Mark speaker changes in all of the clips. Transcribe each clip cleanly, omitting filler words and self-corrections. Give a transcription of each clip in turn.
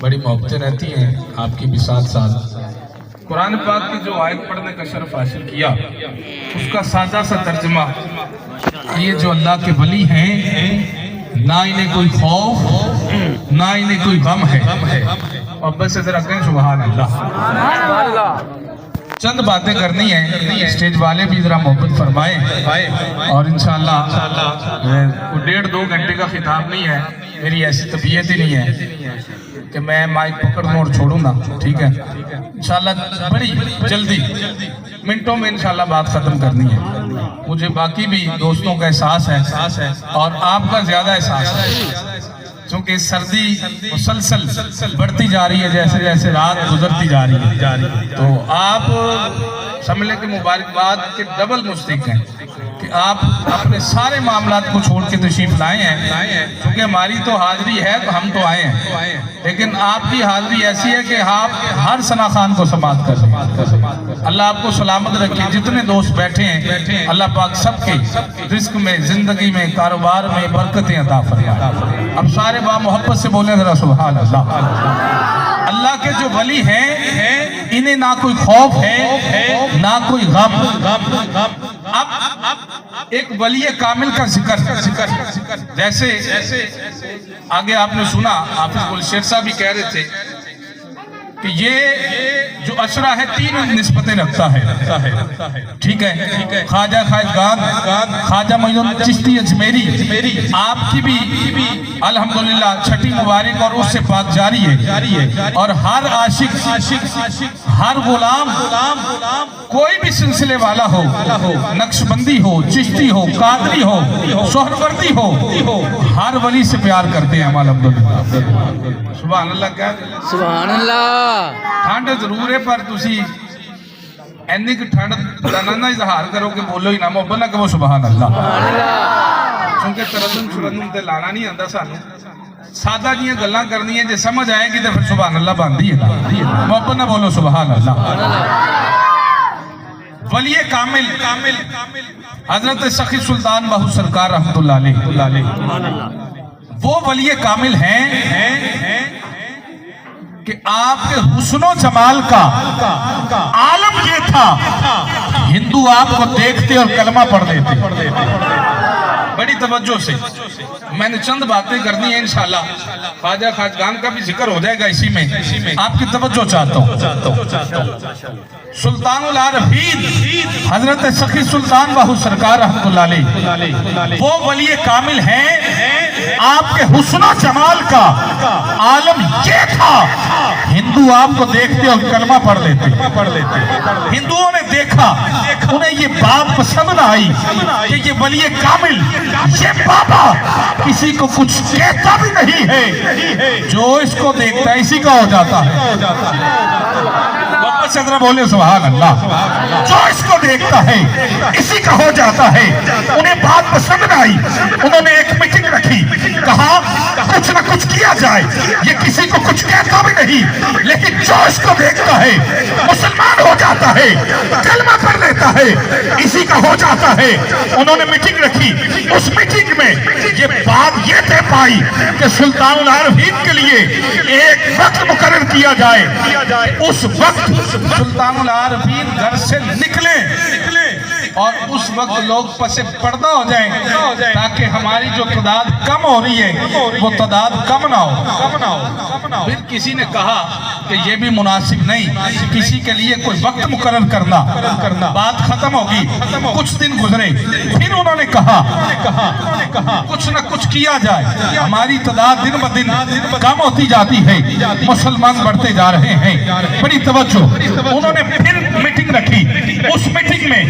Speaker 1: बड़ी मोहब्बतें रहती हैं आपकी भी साथ साथ। कुरान पाक की जो आयत पढ़ने का शर्फ हासिल किया उसका सादा सा तर्जमा, ये जो अल्लाह के वली हैं ना इन्हें कोई खौफ ना इन्हें कोई गम है। और बस जरा कहें सुभान अल्लाह। चंद बातें करनी है, स्टेज वाले भी जरा मोहब्बत फरमाए और इंशाअल्लाह 1.5-2 घंटे का खिताब नहीं है, मेरी ऐसी तबीयत ही नहीं है कि मैं माइक पकड़ दूं और छोड़ूं ना, ठीक है। इंशाअल्लाह बड़ी जल्दी मिनटों में इंशाअल्लाह बात खत्म करनी है। मुझे बाकी भी दोस्तों का एहसास है और आपका ज्यादा एहसास है, क्योंकि सर्दी मुसलसल बढ़ती जा रही है, जैसे जैसे रात गुजरती जा रही है। तो आप समझ लें कि मुबारकबाद के डबल मुस्तहिक हैं कि आप अपने सारे मामलात को छोड़ के तशरीफ लाए हैं, क्योंकि हमारी तो हाजिरी है तो हम तो आए हैं, लेकिन आपकी हाजिरी ऐसी है कि आप हर सना खान को समाअत कर रहे हैं। अल्लाह आपको सलामत रखे। जितने दोस्त बैठे हैं अल्लाह पाक सबके रिस्क में, जिंदगी में, कारोबार में बरकतें अता फरमाए। अब सारे बा मोहब्बत से बोले जरा सुभान अल्लाह। अल्लाह के जो वली हैं इन्हें ना कोई खौफ है ना कोई गम। अब एक वली कामिल का जिक्र जैसे आगे आपने सुना, हाफिज गुलशेर साहब भी कह रहे थे कि ये जो अशरा है 3 निस्बतें रखता है, ठीक है। ख्वाजा खायगान, ख्वाजा मोइनुद्दीन चिश्ती अजमेरी, आपकी भी अल्हम्दुलिल्लाह छठी मुबारक और उससे पाक जारी है। और हर आशिक, हर गुलाम, कोई भी सिलसिले वाला हो, नक्शबंदी हो, चिश्ती हो, कादरी हो, सोहरवर्दी हो, हर वली से प्यार करते हैं अल्हम्दुलिल्लाह। सुभान अल्लाह। क्या
Speaker 2: सुभान अल्लाह।
Speaker 1: ठंड जरूर है पर तुसी इन्नी की ठंड का ना इजहार करो कि बोलो ही ना, मोहब्बत ना कहो सुभान अल्लाह। क्योंकि तरन्नुम शुरन्नुम ते लाना नहीं आंदा सानू, सादा जियां गल्लां करनियां, जे समझ आएगी तो फिर सुभान अल्लाह बनदी है। मोहब्बत ना बोलो सुभान अल्लाह। वली कामिल हजरत सखी सुल्तान बाहू सरकार रहमतुल्लाह अलैह, वो वली कामिल हैं कि आपके हुस्नो जमाल का आलम ये था, हिंदू आपको देखते और कलमा पढ़ लेते। बड़ी तवज्जो से मैंने चंद बातें करनी है, इंशाल्लाह ख्वाजा खाजगान का भी जिक्र हो जाएगा इसी में, आपकी तवज्जो चाहता हूँ। सुल्तानुल आरफीन हजरत सखी सुल्तान बाहू सरकार रहमतुल्लाह अलैह, वो वली कामिल हैं, आपके हुस्नो जमाल का आलम ये था, हिंदू आपको देखते और कलमा पढ़ लेते। हिंदुओं ने देखा, उन्हें ये बात पसंद न आई कि ये वली कामिल, ये बाबा किसी को कुछ कहता भी नहीं है, जो इसको देखता है इसी का हो जाता है। वापस से बोले सुभान अल्लाह। जो इसको देखता है इसी का हो जाता है। उन्हें बात पसंद न आई, उन्होंने एक मीटिंग रखी, कहा कुछ न कुछ किया जाए, ये किसी को कुछ कहता भी नहीं, लेकिन जो इसको देखता है मुसलमान हो जाता है, कलमा पढ़ लेता है, इसी का हो जाता है। उन्होंने मीटिंग रखी, उस मीटिंग में ये बात ये तय पाई कि सुल्तानुल आरफीन के लिए एक वक्त मुकर्रर किया जाए। उस वक्त सुल्तानुल आरफीन घर से निकले और उस वक्त लोग पसे पर्दा हो जाएं, ताकि हमारी जो तादाद कम हो रही है वो तादाद कम ना हो। फिर किसी ने कहा कि ये भी मुनासिब नहीं, किसी के लिए कोई वक्त मुकर्रर करना। बात खत्म होगी, कुछ दिन गुजरे, फिर उन्होंने कहा कुछ न कुछ किया जाए, हमारी तादाद दिन ब दिन कम होती जाती है, मुसलमान बढ़ते जा रहे हैं। बड़ी तवज्जो। उन्होंने फिर मीटिंग रखी, उस मीटिंग में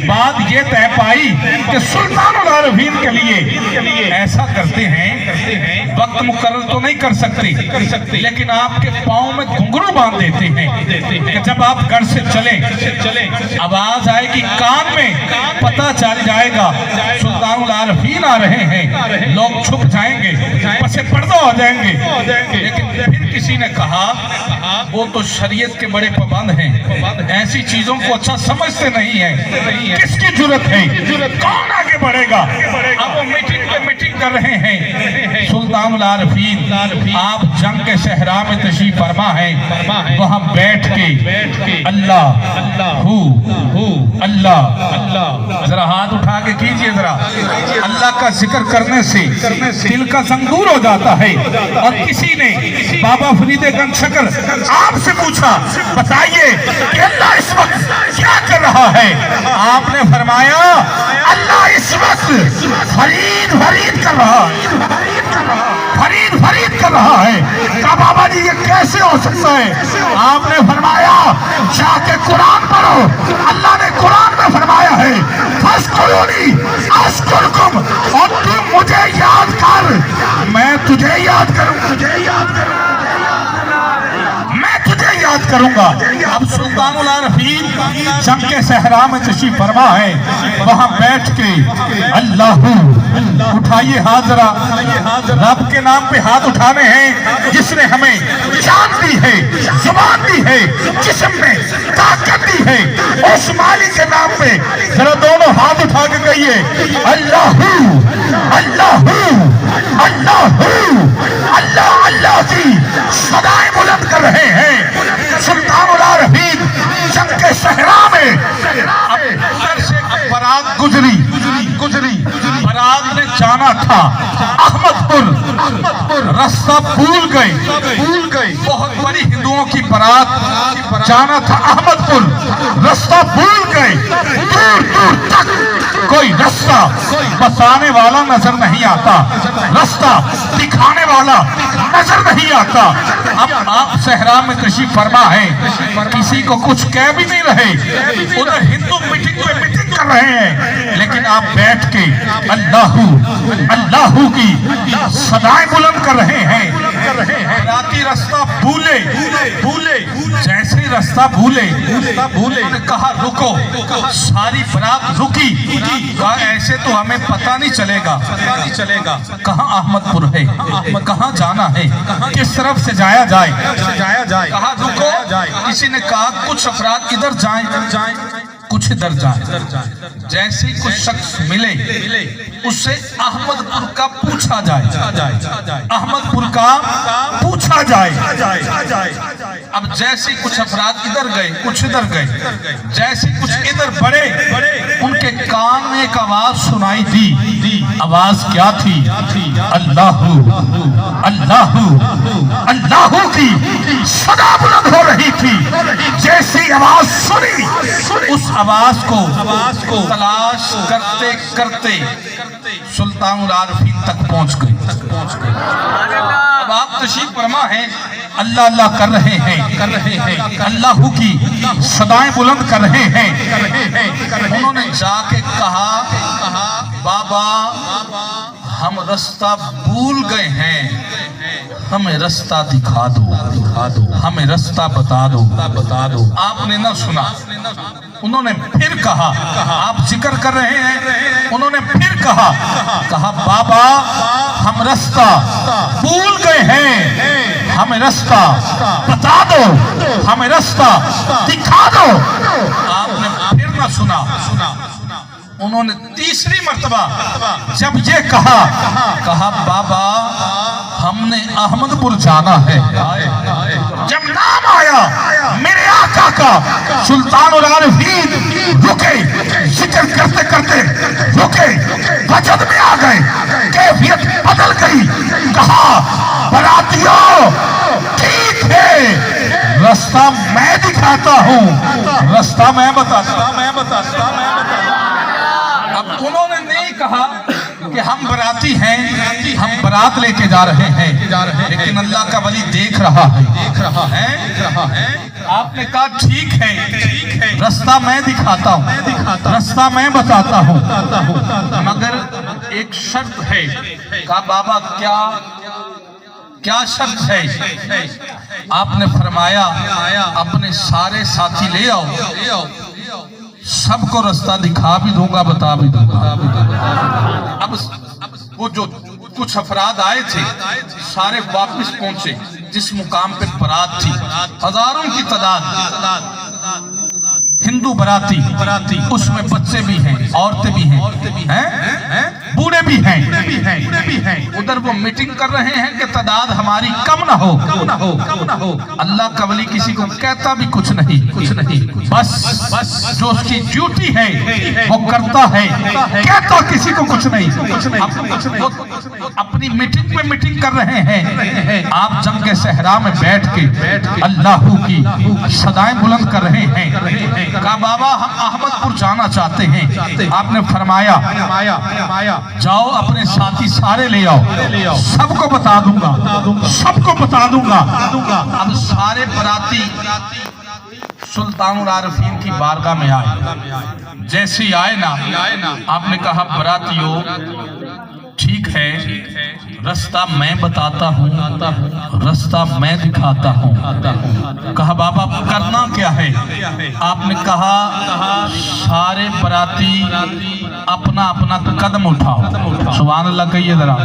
Speaker 1: बात ये तय पाई कि सुल्तानुल आरफीन के लिए ऐसा करते हैं, वक्त मुकर्रर तो नहीं कर सकते, लेकिन आपके पाँव में घुंघरू बांध देते हैं कि जब आप घर से चले आवाज आएगी कान में, पता चल जाएगा सुल्तानुल आरफीन आ रहे हैं, लोग छुप जाएंगे, पसे पर्दा हो जाएंगे। लेकिन फिर किसी ने कहा वो तो शरीयत के बड़े पाबंद हैं, ऐसी चीजों को अच्छा समझते नहीं है, किसकी जरूरत है, कौन आगे बढ़ेगा। अब वो मीटिंग पे मीटिंग कर रहे हैं। सुल्तानुल आरिफीन आप जंग के सहरा में तशरीफ फरमा है, वहां बैठ के अल्लाह हू अल्लाह, जरा हाथ उठा के कीजिए जरा। अल्लाह का जिक्र करने से दिल का जंग दूर हो जाता है। और किसी ने बाबा फरीदे गंज शकर आपसे पूछा, बताइए कि अल्लाह इस वक्त क्या कर रहा है? आपने फरमाया अल्लाह इस वक्त फरीद फरीद कर रहा है, फरीद फरीद कर रहा है। कहा बाबा जी ये कैसे हो सकता है? आपने फरमाया जाके कुरान पढ़ो। अल्लाह ने कुरान में फरमाया है फस्कुरूनी अस्कुरकुम, और तुम मुझे याद कर, मैं तुझे याद करूं, मैं तुझे याद करूंगा। अब सुल्तानुल आरिफीन जंग के सहरा में तशरीफ फरमा है, वहां बैठ के अल्लाह, उठाइए हाथ जरा। रब के नाम पे हाथ उठाने हैं जिसने हमें जान दी है, जुबान दी है, जिस्म में ताकत दी है। उस मालिक के नाम पे जरा दोनों हाथ उठा के कहिए अल्लाह अल्लाह अल्लाह अल्लाह अल्लाह की सदाएं बुलंद कर रहे हैं। सुल्तानुल आरिफीन जंग के सहरा में बारात गुजरी, बारात ने जाना था अहमदपुर, रास्ता भूल गए। बहुत बड़ी हिंदुओं की बारात जाना था अहमदपुर, रास्ता भूल गए। दूर दूर तक कोई रास्ता बताने वाला नजर नहीं आता, रास्ता दिखाने वाला नजर नहीं आता। अब आप सहरा में तशरीफ फरमा है, किसी को कुछ कह भी नहीं रहे, उधर हिंदू मीटिंग पे मीटिंग कर रहे हैं, लेकिन आप बैठ के अल्लाहू अल्लाहू की सदाएं बुलंद कर रहे हैं। राती रास्ता भूले, जैसे ही रास्ता भूले उन्होंने कहा रुको। सारी बारात रुकी, कहा ऐसे तो हमें पता नहीं चलेगा कहाँ अहमदपुर है, कहाँ जाना है, किस तरफ से जाया जाए। कहा रुको। किसी ने कहा कुछ अफराद इधर जाएं, कुछ इधर जाए। जैसे कुछ शख्स मिले उससे अहमदपुर का पूछा जाए, अहमदपुर का पूछा जाए। अब जैसे कुछ अफराद इधर गए, कुछ इधर गए, जैसे कुछ इधर बढ़े, उनके कान में एक आवाज सुनाई दी। आवाज क्या थी? अल्लाहू अल्लाहू अल्लाहू की सदा बुलंद हो रही थी। जैसी आवाज सुनी, उस आवाज को तलाश करते करते सुल्तानुल आरिफीन तक पहुंच गए। अब आप तशरीफ फरमा हैं, अल्लाह अल्लाह कर रहे हैं, अल्लाहू की सदाएं बुलंद कर रहे हैं। उन्होंने जाके कहा बाबा हम रास्ता भूल गए हैं, हमें रास्ता दिखा दो, हमें रास्ता बता दो। आपने ना सुना, उन्होंने फिर कहा, आप जिक्र कर रहे हैं, उन्होंने फिर कहा बाबा हम रास्ता भूल गए हैं, हमें रास्ता बता दो, हमें रास्ता दिखा दो। आपने फिर ना सुना, उन्होंने तीसरी मर्तबा जब ये कहा बाबा हमने अहमदपुर जाना है। जब नाम आया मेरे आका का, सुल्तानुल आरिफीन रुके, जिक्र करते करते रुके, वजद में आ गए, कैफियत बदल गई। कहा बरातियों ठीक है, रास्ता मैं दिखाता हूँ, रास्ता मैं बताता। अब उन्होंने नहीं कहा कि हम बराती हैं, हम बारात लेके जा रहे हैं, लेकिन अल्लाह का वली देख रहा है। आपने कहा ठीक है, रास्ता मैं दिखाता हूँ, रास्ता मैं बताता हूँ, मगर एक शर्त है। कहा बाबा क्या शर्त है? आपने फरमाया अपने सारे साथी ले आओ, सबको रास्ता दिखा भी दूंगा, बता भी दूंगा। अब वो जो कुछ अफराद आए थे सारे वापस पहुंचे जिस मुकाम पे बारात थी, हजारों की तादाद हिंदू बाराती, उसमें बच्चे भी हैं, औरतें भी हैं, बूढ़े भी हैं, उधर वो मीटिंग कर रहे हैं कि तादाद हमारी कम ना हो। अल्लाह का वली किसी को कहता भी कुछ नहीं, बस जो उसकी ड्यूटी है वो करता है, कहता किसी को कुछ नहीं। अपनी मीटिंग में मीटिंग कर रहे हैं, आप जंग के सहरा में बैठ के अल्लाह की सदाएं बुलंद कर रहे हैं। कहा बाबा हम अहमदपुर जाना चाहते हैं। आपने फरमाया जाओ अपने साथी सारे ले आओ, सबको बता दूंगा, सबको बता दूंगा। अब सारे बराती सुल्तानुल आरिफीन की बारगाह में आए। जैसे ही आए ना, आपने कहा बरातियों ठीक है, रास्ता मैं बताता हूँ, रास्ता मैं दिखाता हूँ। कहा बाबा करना क्या है? आपने कहा सारे बराती अपना अपना कदम उठाओ। सुभान अल्लाह कहिए जरा।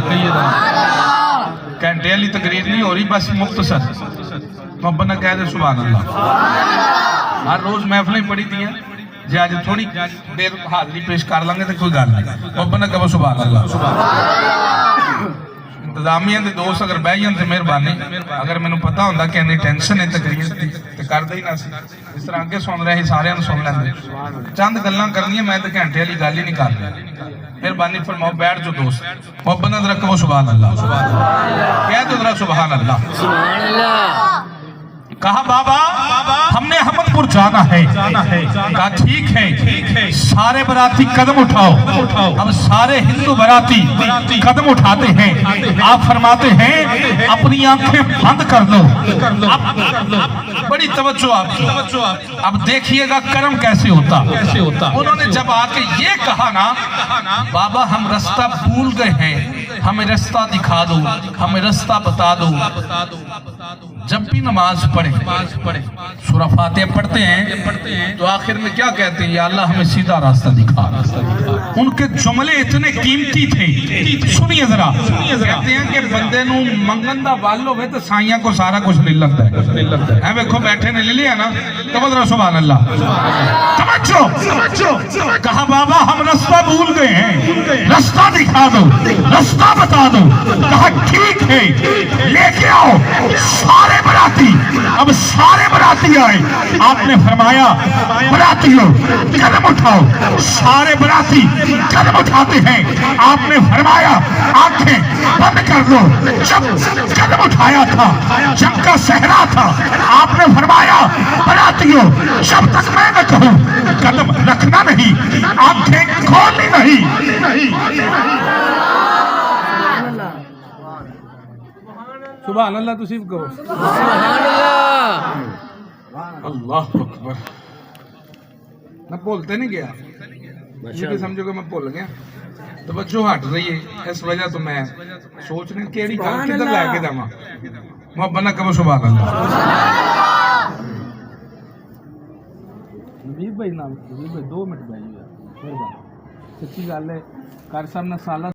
Speaker 1: घंटे वाली तकरीर नहीं हो रही, बस मुख्तसर मोहब्बत ने कह दे सुभान अल्लाह। हर रोज महफिलें पढ़ी थी जे आज थोड़ी देर हाजिरी पेश कर लेंगे तो कोई गल नहीं। मोहब्बत ने कहो सुभान अल्लाह। इंतजामिया के दोस्त अगर बह जान तो मेहरबानी, अगर मैंने पता होंदा कि इन्नी टेंशन है तकरीर की तो करदा ही ना सी। इस तरह अगे सुन रहे सारे सुन लेंदे। चंद गल्लां करनियां, मैं तो घंटे वाली गल ही नहीं कर रहा। मेहरबानी फरमाओ बैठ जो दोस्त। मोहब्बत ने जरा कहो सुभान अल्लाह। कह दो जरा सुभान अल्लाह। कहा बाबा हमने अहमदपुर जाना है। कहा ठीक है, सारे बराती कदम उठाओ। अब सारे हिंदू बराती कदम उठाते हैं। आप फरमाते हैं अपनी आंखें बंद कर लो। बड़ी तवज्जो आपकी। अब देखिएगा कर्म कैसे होता। उन्होंने जब आके ये कहा ना बाबा हम रास्ता भूल गए हैं, हमें रास्ता दिखा दो, हमें रास्ता बता दो। जब भी नमाज पढ़े सूरह फातिहा पढ़ते हैं तो आखिर में क्या कहते हैं, या अल्लाह हमें सीधा रास्ता दिखा। उनके जुमले इतने कीमती थे, सुनिए जरा। कहते हैं कि बंदे नूं मंगन दा वल होवे तो साइयां को सारा कुछ मिल लगता है। देखो बैठे ने ले लिया ना, तो जरा सुभान अल्लाह। समझो। कहा बाबा हम रास्ता भूल गए हैं, रास्ता दिखा दो, रास्ता बता दो। कहा ठीक है, लेके आओ सारे बराती। अब सारे बराती आए। आपने फरमाया बरातियों कदम उठाओ। सारे बराती कदम उठाते हैं। आपने फरमाया आंखें बंद कर लो। जब कदम उठाया था, जंग का सहरा था, आपने फरमाया बरातियों जब तक मैं न कहूं कदम रखना नहीं, आंखें खोलनी नहीं। सुभान अल्लाह। तुसी भी कहो सुभान अल्लाह। अल्लाह अकबर। मैं बोलते नहीं गया, ये समझो कि मैं भूल गया। तो बच्चों हट रही है, इस वजह तो मैं सोच रही केड़ी गल किधर लेके जावां। मोहब्बत ना कहो सुभान अल्लाह। नबीब भाई नाम, नबीब भाई 2 मिनट भाई, सच्ची गल है कर साहब ने साला